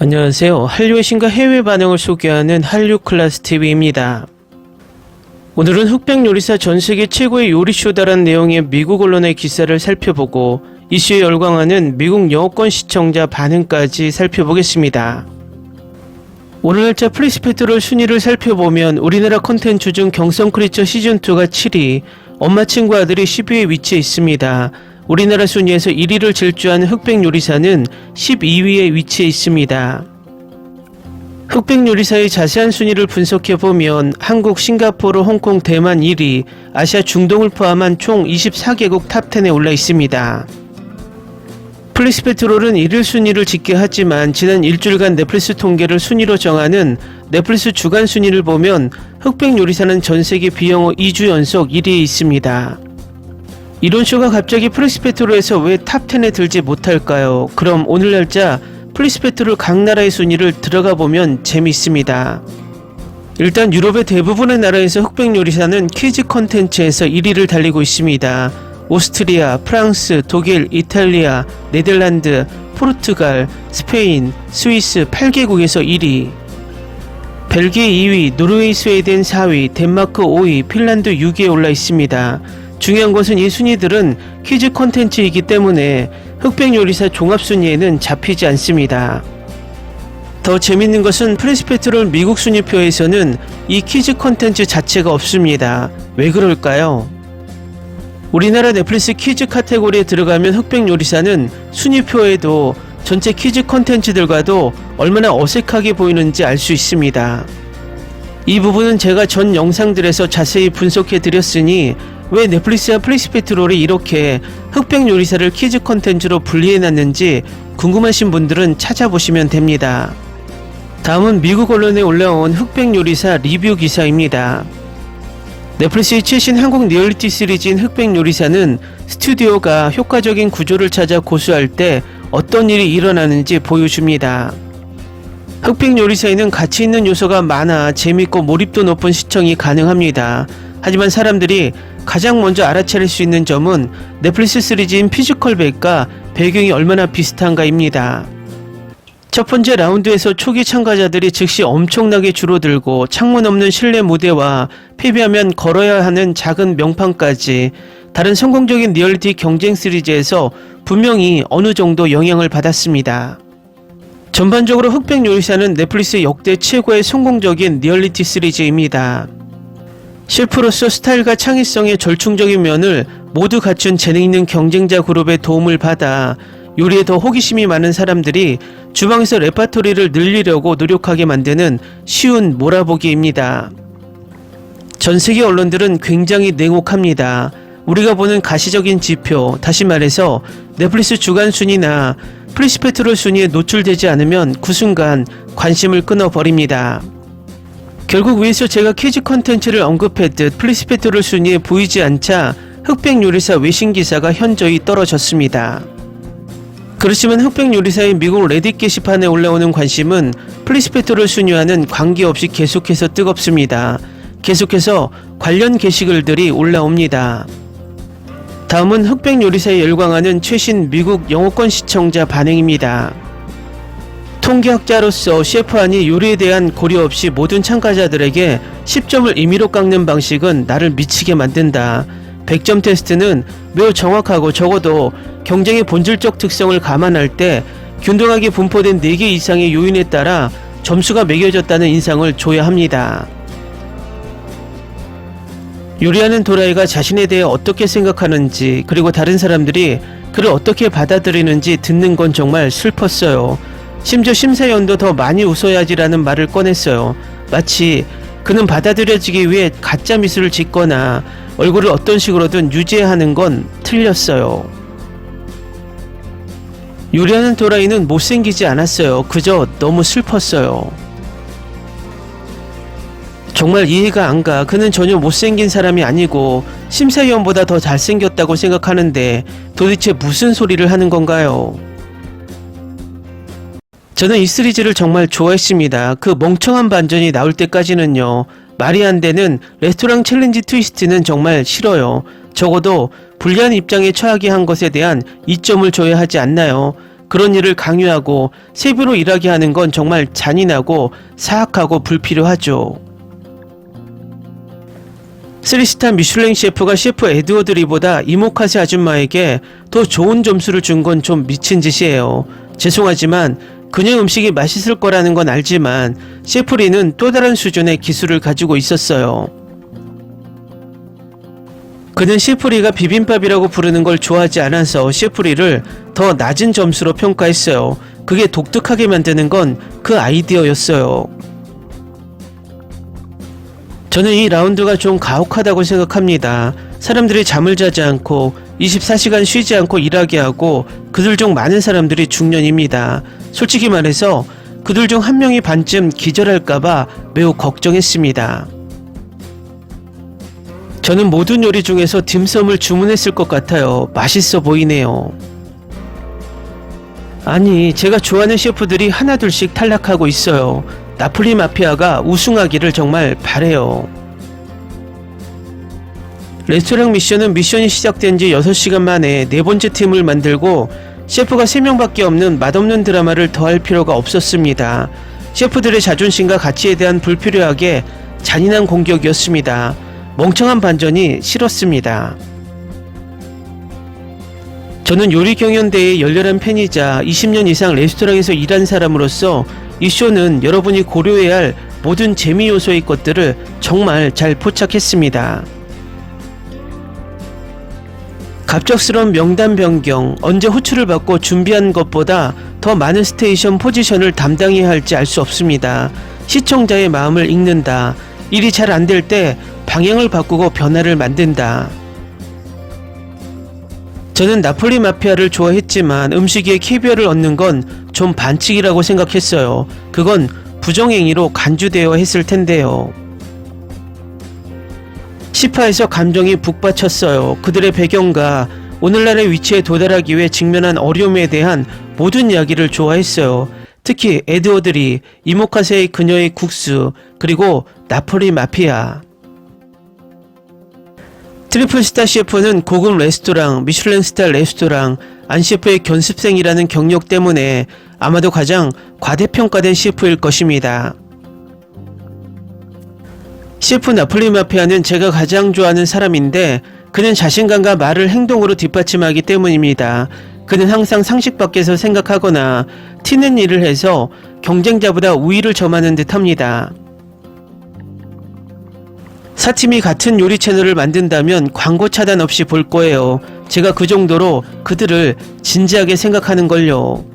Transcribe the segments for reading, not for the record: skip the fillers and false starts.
안녕하세요. 한류의 신과 해외 반응을 소개하는 한류클래스TV입니다. 오늘은 흑백 요리사 전세계 최고의 요리쇼다란 내용의 미국 언론의 기사를 살펴보고 이슈에 열광하는 미국 영어권 시청자 반응까지 살펴보겠습니다. 오늘 날짜 플리스페트롤 순위를 살펴보면 우리나라 콘텐츠 중 경성 크리처 시즌2가 7위, 엄마 친구 아들이 10위에 위치해 있습니다. 우리나라 순위에서 1위를 질주한 흑백 요리사는 12위에 위치해 있습니다. 흑백 요리사의 자세한 순위를 분석해보면 한국, 싱가포르, 홍콩, 대만 1위, 아시아 중동을 포함한 총 24개국 탑10에 올라 있습니다. 플리스페트롤은 1일 순위를 집계하지만 지난 일주일간 넷플릭스 통계를 순위로 정하는 넷플릭스 주간 순위를 보면 흑백 요리사는 전세계 비영어 2주 연속 1위에 있습니다. 이런 쇼가 갑자기 플리스페트롤에서 왜 탑10에 들지 못할까요? 그럼 오늘 날짜 플리스페트롤 각 나라의 순위를 들어가 보면 재미있습니다. 일단 유럽의 대부분의 나라에서 흑백 요리사는 키즈 컨텐츠에서 1위를 달리고 있습니다. 오스트리아, 프랑스, 독일, 이탈리아, 네덜란드, 포르투갈, 스페인, 스위스 8개국에서 1위, 벨기에 2위, 노르웨이, 스웨덴 4위, 덴마크 5위, 핀란드 6위에 올라 있습니다. 중요한 것은 이 순위들은 퀴즈 콘텐츠이기 때문에 흑백 요리사 종합 순위에는 잡히지 않습니다. 더 재밌는 것은 플리스페트롤 미국 순위표에서는 이 퀴즈 콘텐츠 자체가 없습니다. 왜 그럴까요? 우리나라 넷플릭스 퀴즈 카테고리에 들어가면 흑백 요리사는 순위표에도 전체 퀴즈 콘텐츠들과도 얼마나 어색하게 보이는지 알 수 있습니다. 이 부분은 제가 전 영상들에서 자세히 분석해 드렸으니 왜 넷플릭스와 플리스페트롤이 이렇게 흑백 요리사를 퀴즈 컨텐츠로 분리해놨는지 궁금하신 분들은 찾아보시면 됩니다. 다음은 미국 언론에 올라온 흑백 요리사 리뷰 기사입니다. 넷플릭스의 최신 한국 리얼리티 시리즈인 흑백 요리사는 스튜디오가 효과적인 구조를 찾아 고수할 때 어떤 일이 일어나는지 보여줍니다. 흑백 요리사에는 가치 있는 요소가 많아 재밌고 몰입도 높은 시청이 가능합니다. 하지만 사람들이 가장 먼저 알아차릴 수 있는 점은 넷플릭스 시리즈인 피지컬백과 배경이 얼마나 비슷한가입니다. 첫 번째 라운드에서 초기 참가자들이 즉시 엄청나게 줄어들고 창문 없는 실내 무대와 패배하면 걸어야 하는 작은 명판까지 다른 성공적인 리얼리티 경쟁 시리즈에서 분명히 어느 정도 영향을 받았습니다. 전반적으로 흑백 요리사는 넷플릭스 역대 최고의 성공적인 리얼리티 시리즈입니다. 셰프로서 스타일과 창의성의 절충적인 면을 모두 갖춘 재능있는 경쟁자 그룹의 도움을 받아 요리에 더 호기심이 많은 사람들이 주방에서 레파토리를 늘리려고 노력하게 만드는 쉬운 몰아보기입니다. 전세계 언론들은 굉장히 냉혹합니다. 우리가 보는 가시적인 지표, 다시 말해서 넷플릭스 주간 순위나 플리스페트롤 순위에 노출되지 않으면 그 순간 관심을 끊어버립니다. 결국 위에서 제가 퀴즈 컨텐츠를 언급했듯 플리스페트롤 순위에 보이지 않자 흑백 요리사 외신 기사가 현저히 떨어졌습니다. 그렇지만 흑백 요리사의 미국 레딧 게시판에 올라오는 관심은 플리스페트롤 순위와는 관계없이 계속해서 뜨겁습니다. 계속해서 관련 게시글들이 올라옵니다. 다음은 흑백 요리사에 열광하는 최신 미국 영어권 시청자 반응입니다. 통계학자로서 셰프안이 요리에 대한 고려 없이 모든 참가자들에게 10점을 임의로 깎는 방식은 나를 미치게 만든다. 100점 테스트는 매우 정확하고 적어도 경쟁의 본질적 특성을 감안할 때 균등하게 분포된 4개 이상의 요인에 따라 점수가 매겨졌다는 인상을 줘야 합니다. 요리하는 도라이가 자신에 대해 어떻게 생각하는지 그리고 다른 사람들이 그를 어떻게 받아들이는지 듣는 건 정말 슬펐어요. 심지어 심사위원도 더 많이 웃어야지라는 말을 꺼냈어요. 마치 그는 받아들여지기 위해 가짜 미술을 짓거나 얼굴을 어떤 식으로든 유지하는 건 틀렸어요. 요리하는 도라이는 못생기지 않았어요. 그저 너무 슬펐어요. 정말 이해가 안 가. 그는 전혀 못생긴 사람이 아니고 심사위원보다 더 잘생겼다고 생각하는데 도대체 무슨 소리를 하는 건가요? 저는 이 시리즈를 정말 좋아했습니다. 그 멍청한 반전이 나올 때까지는요. 말이 안 되는 레스토랑 챌린지 트위스트는 정말 싫어요. 적어도 불리한 입장에 처하게 한 것에 대한 이점을 줘야 하지 않나요? 그런 일을 강요하고 세부로 일하게 하는 건 정말 잔인하고 사악하고 불필요하죠. 3스타 미슐랭 셰프가 셰프 에드워드 리보다 이모카세 아줌마에게 더 좋은 점수를 준 건 좀 미친 짓이에요. 죄송하지만 그녀 음식이 맛있을 거라는 건 알지만 셰프 리는 또 다른 수준의 기술을 가지고 있었어요. 그는 셰프 리가 비빔밥이라고 부르는 걸 좋아하지 않아서 셰프 리를 더 낮은 점수로 평가했어요. 그게 독특하게 만드는 건 그 아이디어였어요. 저는 이 라운드가 좀 가혹하다고 생각합니다. 사람들이 잠을 자지 않고 24시간 쉬지 않고 일하게 하고 그들 중 많은 사람들이 중년입니다. 솔직히 말해서 그들 중 한 명이 반쯤 기절할까봐 매우 걱정했습니다. 저는 모든 요리 중에서 딤섬을 주문했을 것 같아요. 맛있어 보이네요. 아니, 제가 좋아하는 셰프들이 하나둘씩 탈락하고 있어요. 나폴리 마피아가 우승하기를 정말 바래요. 레스토랑 미션이 시작된 지 6시간 만에 네 번째 팀을 만들고 셰프가 3명밖에 없는 맛없는 드라마를 더할 필요가 없었습니다. 셰프들의 자존심과 가치에 대한 불필요하게 잔인한 공격이었습니다. 멍청한 반전이 싫었습니다. 저는 요리 경연대회의 열렬한 팬이자 20년 이상 레스토랑에서 일한 사람으로서 이 쇼는 여러분이 고려해야 할 모든 재미 요소의 것들을 정말 잘 포착했습니다. 갑작스러운 명단 변경, 언제 호출을 받고 준비한 것보다 더 많은 스테이션 포지션을 담당해야 할지 알 수 없습니다. 시청자의 마음을 읽는다. 일이 잘 안 될 때 방향을 바꾸고 변화를 만든다. 저는 나폴리 마피아를 좋아했지만 음식 위에 캐비어를 얻는 건 좀 반칙이라고 생각했어요. 그건 부정행위로 간주되어 했을 텐데요. 시파에서 감정이 북받쳤어요. 그들의 배경과 오늘날의 위치에 도달하기 위해 직면한 어려움에 대한 모든 이야기를 좋아했어요. 특히 에드워드리, 이모카세의 그녀의 국수, 그리고 나폴리 마피아. 트리플스타 셰프는 고급 레스토랑, 미슐랭 스타 레스토랑, 안 셰프의 견습생이라는 경력 때문에 아마도 가장 과대평가된 셰프일 것입니다. 셰프 나폴리 마피아는 제가 가장 좋아하는 사람인데 그는 자신감과 말을 행동으로 뒷받침하기 때문입니다. 그는 항상 상식 밖에서 생각하거나 튀는 일을 해서 경쟁자보다 우위를 점하는 듯 합니다. 사팀이 같은 요리 채널을 만든다면 광고 차단 없이 볼 거예요. 제가 그 정도로 그들을 진지하게 생각하는걸요.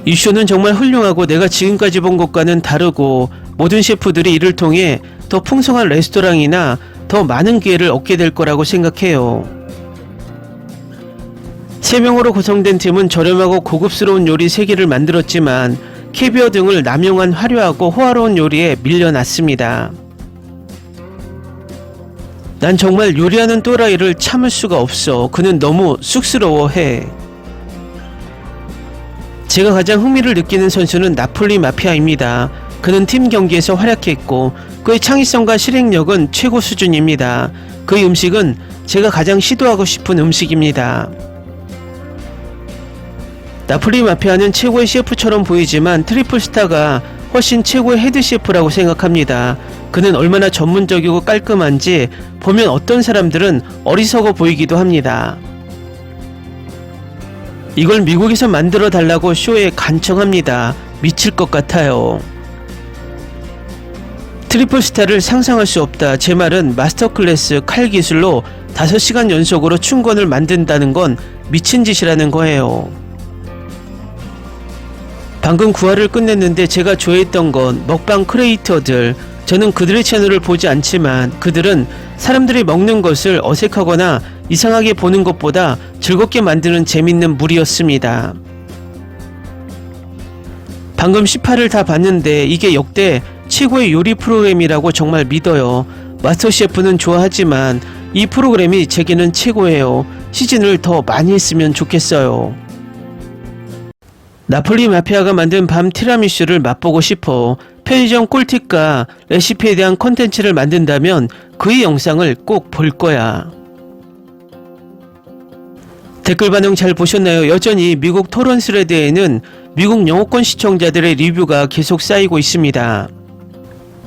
이 쇼는 정말 훌륭하고 내가 지금까지 본 것과는 다르고 모든 셰프들이 이를 통해 더 풍성한 레스토랑이나 더 많은 기회를 얻게 될 거라고 생각해요. 3명으로 구성된 팀은 저렴하고 고급스러운 요리 3개를 만들었지만 캐비어 등을 남용한 화려하고 호화로운 요리에 밀려났습니다. 난 정말 요리하는 또라이를 참을 수가 없어. 그는 너무 쑥스러워해. 제가 가장 흥미를 느끼는 선수는 나폴리 마피아입니다. 그는 팀 경기에서 활약했고 그의 창의성과 실행력은 최고 수준입니다. 그의 음식은 제가 가장 시도하고 싶은 음식입니다. 나폴리 마피아는 최고의 셰프처럼 보이지만 트리플스타가 훨씬 최고의 헤드 셰프라고 생각합니다. 그는 얼마나 전문적이고 깔끔한지 보면 어떤 사람들은 어리석어 보이기도 합니다. 이걸 미국에서 만들어 달라고 쇼에 간청합니다. 미칠 것 같아요. 트리플스타를 상상할 수 없다. 제 말은 마스터 클래스 칼 기술로 5시간 연속으로 춘권을 만든다는 건 미친 짓이라는 거예요. 방금 9화를 끝냈는데 제가 좋아했던 건 먹방 크리에이터들. 저는 그들의 채널을 보지 않지만 그들은 사람들이 먹는 것을 어색하거나 이상하게 보는 것보다 즐겁게 만드는 재밌는 무리였습니다. 방금 10화를 다 봤는데 이게 역대 최고의 요리 프로그램이라고 정말 믿어요. 마스터 셰프는 좋아하지만 이 프로그램이 제게는 최고예요. 시즌을 더 많이 했으면 좋겠어요. 나폴리 마피아가 만든 밤 티라미슈를 맛보고 싶어. 편의점 꿀팁과 레시피에 대한 컨텐츠를 만든다면 그의 영상을 꼭 볼 거야. 댓글 반응 잘 보셨나요? 여전히 미국 토론 스레드에는 미국 영어권 시청자들의 리뷰가 계속 쌓이고 있습니다.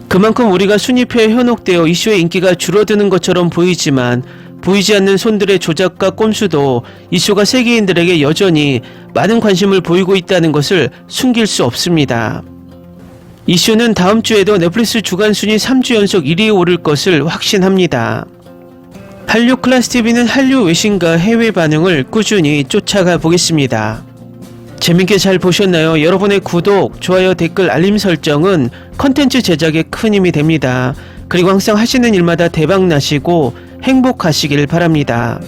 그만큼 우리가 순위표에 현혹되어 이슈의 인기가 줄어드는 것처럼 보이지만 보이지 않는 손들의 조작과 꼼수도 이슈가 세계인들에게 여전히 많은 관심을 보이고 있다는 것을 숨길 수 없습니다. 이슈는 다음 주에도 넷플릭스 주간 순위 3주 연속 1위에 오를 것을 확신합니다. 한류 클래스TV는 한류 외신과 해외 반응을 꾸준히 쫓아가 보겠습니다. 재밌게 잘 보셨나요? 여러분의 구독, 좋아요, 댓글, 알림 설정은 컨텐츠 제작에 큰 힘이 됩니다. 그리고 항상 하시는 일마다 대박 나시고 행복하시길 바랍니다.